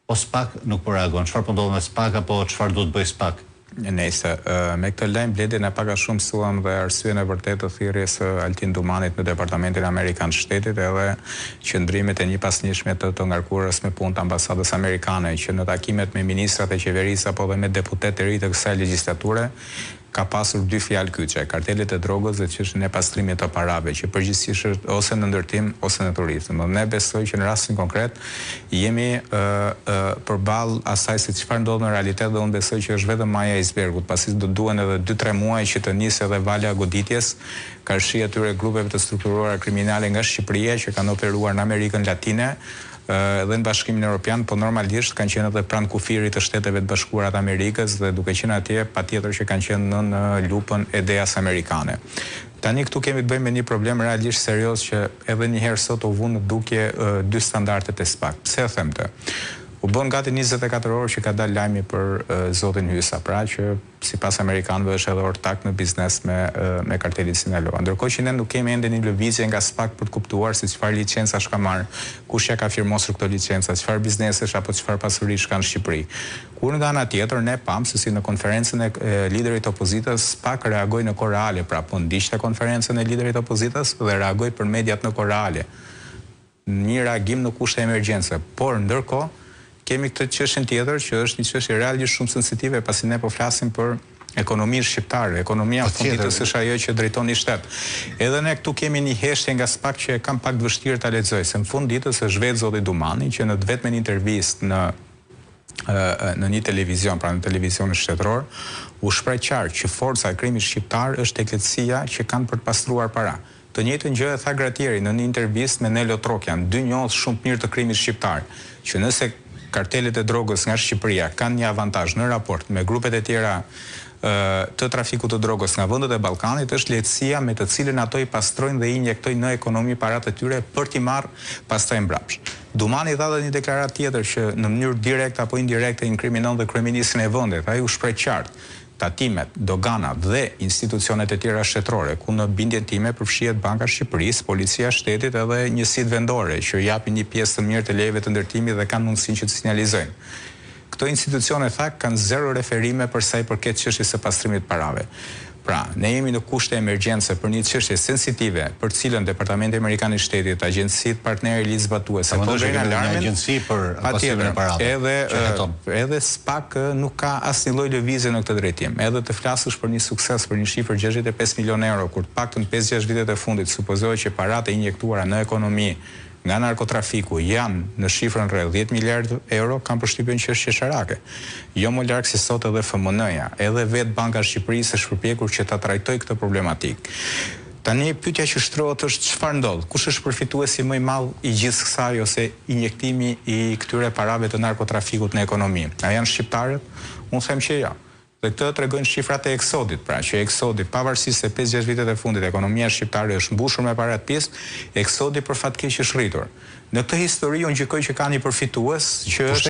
po SPAK nuk po reagon? Çfarë po ndodh me SPAK apo çfarë duhet bëj SPAK? Nëse me këtë lajm Bledi ne pak a shumë mësuam dhe arsyen e vërtetë të thirrjes së Altin Dumanit në Departamentin Amerikan të Shtetit edhe qëndrimet e njëpasnjëshme të ngarkuarës me punë të ambasadës amerikane që në takimet me ministrat e qeverisë apo dhe me deputetë të ri të kësaj legjislature ka pasur dy fjalë kyçe, kartelet e drogës dhe çështjen e pastrimit të parave, që përgjithsisht është ose në ndërtim ose në turizëm. Ne besoj që në rastin konkret jemi përballë asaj se çfarë ndodh në realitet dhe unë besoj që është vetëm maja e icebergut, pasi do duhen edhe 2-3 muaj që të nisë edhe valja e goditjes, karshi atyre grupeve të strukturuara kriminale nga Shqipëria që kanë operuar në Amerikën Latine dhe në Bashkimin Evropian, po normalisht kanë qenë edhe pranë kufirit të Shteteve të Bashkuara të Amerikës dhe duke qenë atje, patjetër që kanë qenë në lupën e ideas amerikane. Tani këtu kemi të bëjmë me një problem realisht serioz që edhe një herë sot u vënë në dukje dy standardet e SPAK. Pse e them të? U bën gati 24 orë që ka dalë lajmi për zotin Hysa, pra që sipas amerikanëve është edhe ortak në biznes me kartelin Sinaloa. Ndërkohë që ne nuk kemi ende një lëvizje nga SPAK për të kuptuar se çfarë licencash ka marrë, kush ja ka firmosur këto licenca, çfarë biznesesh apo çfarë pasurish kanë në Shqipëri. Kur nga ana tjetër ne pam se si në konferencën e liderit opozitës SPAK reagoi në kohë reale, pra po ndiqte konferencën e liderit opozitës dhe reagoi për mediat në kohë reale. Një reagim në kushte emergjence, por ndërkohë kemi këtë çështje tjetër që është një çështje realisht shumë sensitive pasi ne po flasim për ekonominë shqiptare, ekonomia funditës është ajo që drejton një shtet. Edhe ne këtu kemi një heshtje nga SPAK që e kam pak të vështirë ta lexoj, se në fund ditës është vetë zoti Dumani që në vetëm një intervistë në një televizion, pra në televizionin shtetëror, u shpreh qartë që forca e krimit shqiptar është tek lehtësia që kanë për të pastruar para. Të njëjtën gjë e tha Gratieri në një intervistë me Nelo Trokjan, dy njohës shumë mirë të krimit shqiptar, që nëse kartelet e drogës nga Shqipëria kanë një avantazh në raport me grupet e tjera të trafikut të drogës nga vendet e Ballkanit, është lehtësia me të cilën ato i pastrojnë dhe i injektojnë në ekonomi parat e tyre për t'i marrë pastaj mbrapsht. Dumani dha edhe një deklaratë tjetër që në mënyrë direkte apo indirekte inkriminon dhe kryeministrin e vendit. Ai u shpreh qartë tatimet, doganat dhe institucionet e tjera shtetërore, ku në bindjen time përfshihet Banka e Shqipërisë, Policia e Shtetit edhe njësitë vendore që japin një pjesë të mirë të lejeve të ndërtimit dhe kanë mundësinë që të sinjalizojnë. Këto institucione kanë zero referime për sa i përket çështjes së pastrimit të parave. Pra, ne jemi në kushte emergjence për një çështje sensitive për cilën Departamenti Amerikan i Shtetit, agjencitë partnere ligjzbatuese po bëjnë alarmin. Agjenci për pastrimin e parave. Edhe SPAK nuk ka asnjë lloj lëvizje në këtë drejtim. Edhe të flasësh për një sukses për një shifër 65 milionë euro, kur të paktën 5-6 vitet e fundit supozohet që paratë e injektuara në ekonomi nga narkotrafiku janë në shifrën rreth 10 miliardë euro, kanë përshtypjen që është qesharake. Jo më larg se sot edhe FMN-ja, edhe vetë Banka e Shqipërisë është përpjekur që ta trajtojë këtë problematikë. Tani pyetja që shtrohet është çfarë ndodh? Kush është përfituesi më i madh i gjithë kësaj ose injektimi i këtyre parave të narkotrafikut në ekonomi? A janë shqiptarët? Unë them që ja. Dhe këtë tregojnë shifrat e Eksodit, pra që Eksodi, pavarësisht se 5-6 vitet e fundit ekonomia shqiptare është mbushur me para të pjesë, Eksodi për fat keq është rritur. Në këtë histori unë gjykoj që ka një përfitues që është